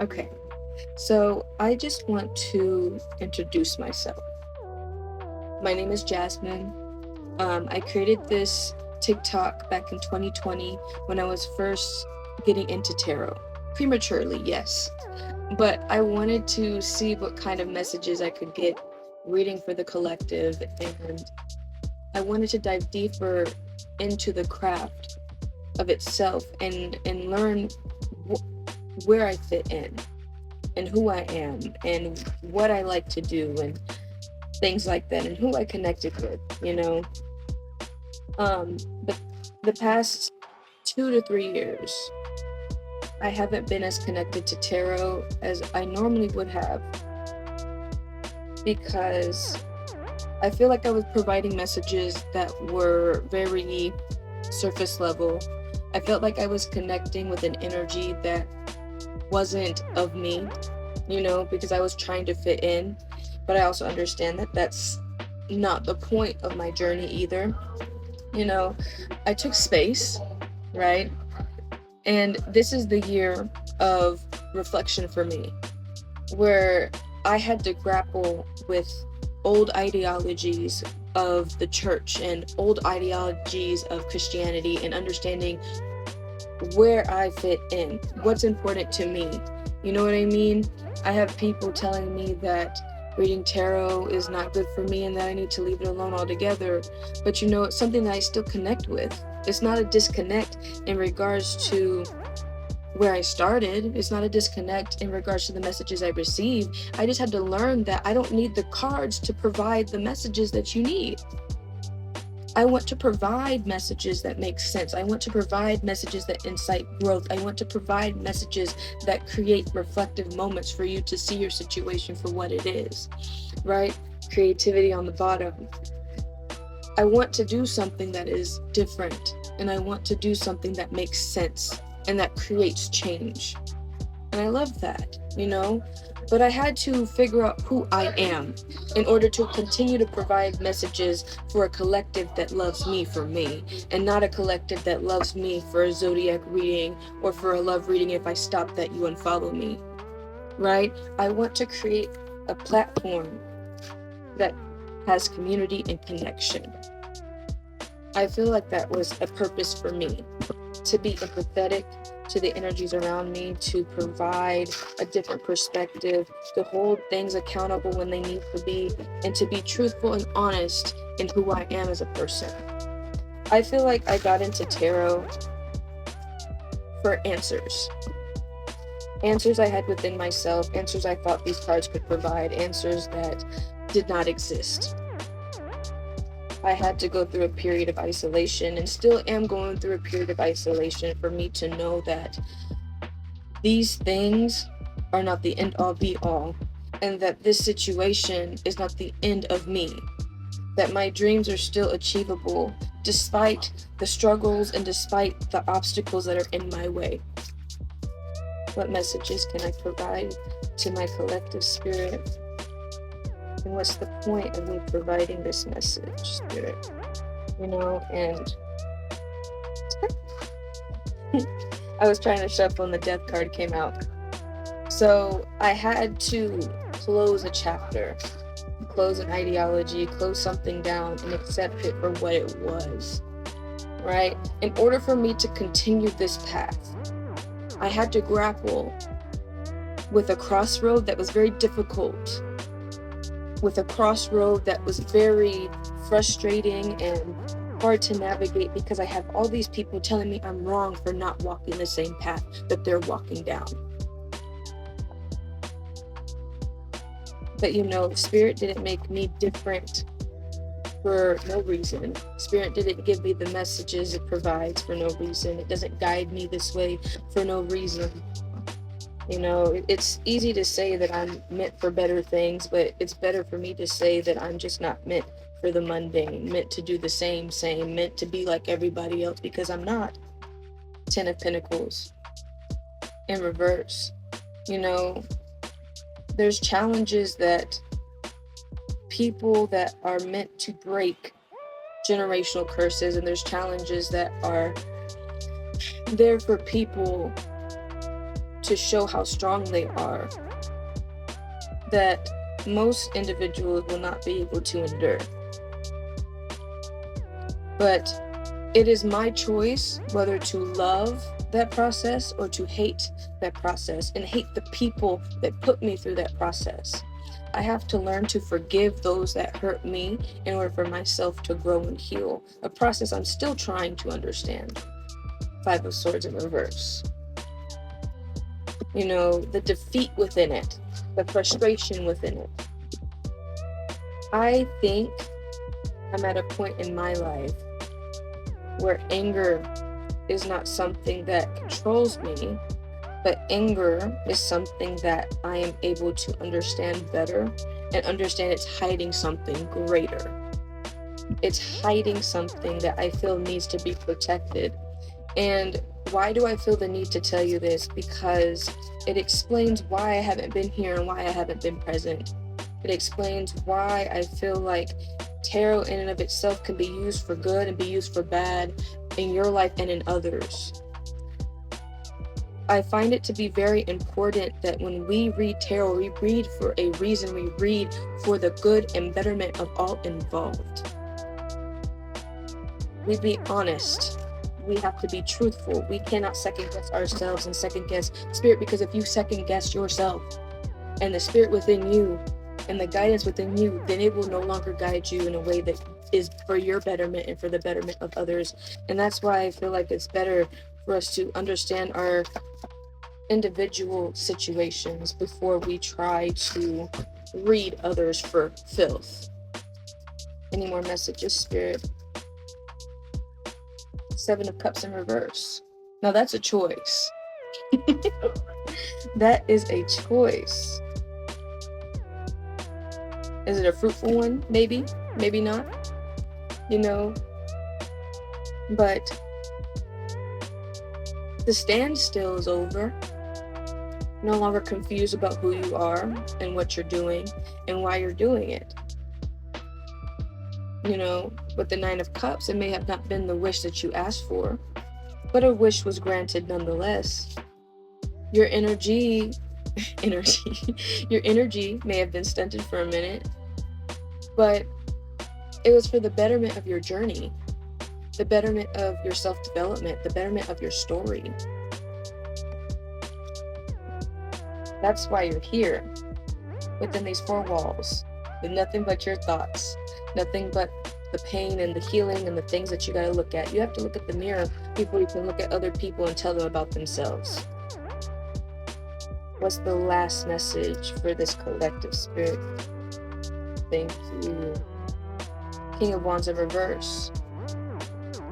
Okay, so I just want to introduce myself. My name is Jasmine. I created this TikTok back in 2020 when I was first getting into tarot. Prematurely, yes. But I wanted to see what kind of messages I could get reading for the collective, and I wanted to dive deeper into the craft of itself and learn where I fit in and who I am and what I like to do and things like that and who I connected with. But the past 2 to 3 years, I haven't been as connected to tarot as I normally would have because I feel like I was providing messages that were very surface level. I felt like I was connecting with an energy that wasn't of me, because I was trying to fit in. But I also understand that that's not the point of my journey either. You know, I took space, right? And this is the year of reflection for me, where I had to grapple with old ideologies of the church and old ideologies of Christianity and understanding where I fit in, what's important to me. You know what I mean? I have people telling me that reading tarot is not good for me and that I need to leave it alone altogether. But it's something that I still connect with. It's not a disconnect in regards to where I started. It's not a disconnect in regards to the messages I receive. I just had to learn that I don't need the cards to provide the messages that you need. I want to provide messages that make sense. I want to provide messages that incite growth. I want to provide messages that create reflective moments for you to see your situation for what it is, right? Creativity on the bottom. I want to do something that is different, and I want to do something that makes sense and that creates change. And I love that, But I had to figure out who I am in order to continue to provide messages for a collective that loves me for me, and not a collective that loves me for a zodiac reading or for a love reading if I stop that you unfollow me, right? I want to create a platform that has community and connection. I feel like that was a purpose for me, to be empathetic to the energies around me, to provide a different perspective, to hold things accountable when they need to be, and to be truthful and honest in who I am as a person. I feel like I got into tarot for answers. Answers I had within myself, answers I thought these cards could provide, answers that did not exist. I had to go through a period of isolation and still am going through a period of isolation for me to know that these things are not the end all be all, and that this situation is not the end of me, that my dreams are still achievable despite the struggles and despite the obstacles that are in my way. What messages can I provide to my collective spirit? And what's the point of me providing this message, spirit? And I was trying to shuffle and the death card came out. So I had to close a chapter, close an ideology, close something down, and accept it for what it was, right? In order for me to continue this path, I had to grapple with a crossroad that was very difficult, with a crossroad that was very frustrating and hard to navigate, because I have all these people telling me I'm wrong for not walking the same path that they're walking down. But Spirit didn't make me different for no reason. Spirit didn't give me the messages it provides for no reason. It doesn't guide me this way for no reason. It's easy to say that I'm meant for better things, but it's better for me to say that I'm just not meant for the mundane, meant to do the same, meant to be like everybody else, because I'm not. 10 of Pentacles in reverse. There's challenges that people that are meant to break generational curses, and there's challenges that are there for people to show how strong they are, that most individuals will not be able to endure. But it is my choice whether to love that process or to hate that process and hate the people that put me through that process. I have to learn to forgive those that hurt me in order for myself to grow and heal, a process I'm still trying to understand. Five of Swords in reverse. You know, the defeat within it, the frustration within it. I think I'm at a point in my life where anger is not something that controls me, but anger is something that I am able to understand better and understand it's hiding something greater. It's hiding something that I feel needs to be protected. And why do I feel the need to tell you this? Because it explains why I haven't been here and why I haven't been present. It explains why I feel like tarot in and of itself can be used for good and be used for bad in your life and in others. I find it to be very important that when we read tarot, we read for a reason. We read for the good and betterment of all involved. We be honest. We have to be truthful. We cannot second guess ourselves and second guess spirit, because if you second guess yourself and the spirit within you and the guidance within you, then it will no longer guide you in a way that is for your betterment and for the betterment of others. And that's why I feel like it's better for us to understand our individual situations before we try to read others for filth. Any more messages, Spirit? Seven of Cups in reverse. Now that's a choice. That is a choice. Is it a fruitful one? Maybe, maybe not. You know, but the standstill is over. No longer confused about who you are and what you're doing and why you're doing it. You know, with the Nine of Cups, it may have not been the wish that you asked for, but a wish was granted nonetheless. Your energy your energy may have been stunted for a minute, but it was for the betterment of your journey, the betterment of your self-development, the betterment of your story. That's why you're here, within these four walls, with nothing but your thoughts, nothing but the pain and the healing and the things that you gotta look at. You have to look at the mirror before you can look at other people and tell them about themselves. What's the last message for this collective, Spirit? Thank you. King of Wands in reverse.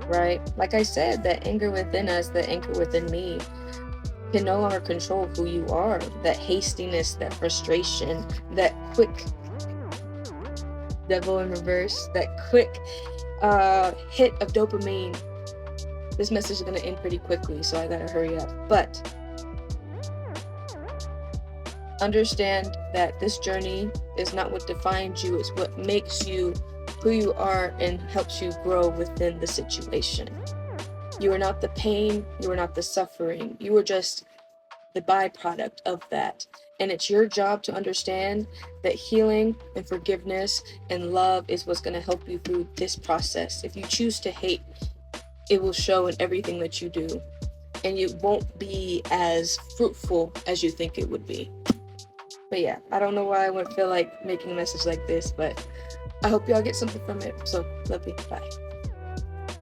Right? Like I said, that anger within us, the anger within me, can no longer control who you are. That hastiness, that frustration, that quick Devil in reverse, that quick hit of dopamine. This message is going to end pretty quickly, so I gotta hurry up. But understand that this journey is not what defines you, it's what makes you who you are and helps you grow within the situation. You are not the pain, you are not the suffering, you are just the byproduct of that. And it's your job to understand that healing and forgiveness and love is what's going to help you through this process. If you choose to hate, it will show in everything that you do, and it won't be as fruitful as you think it would be. But yeah, I don't know why I wouldn't feel like making a message like this, but I hope y'all get something from it. So love you. Bye.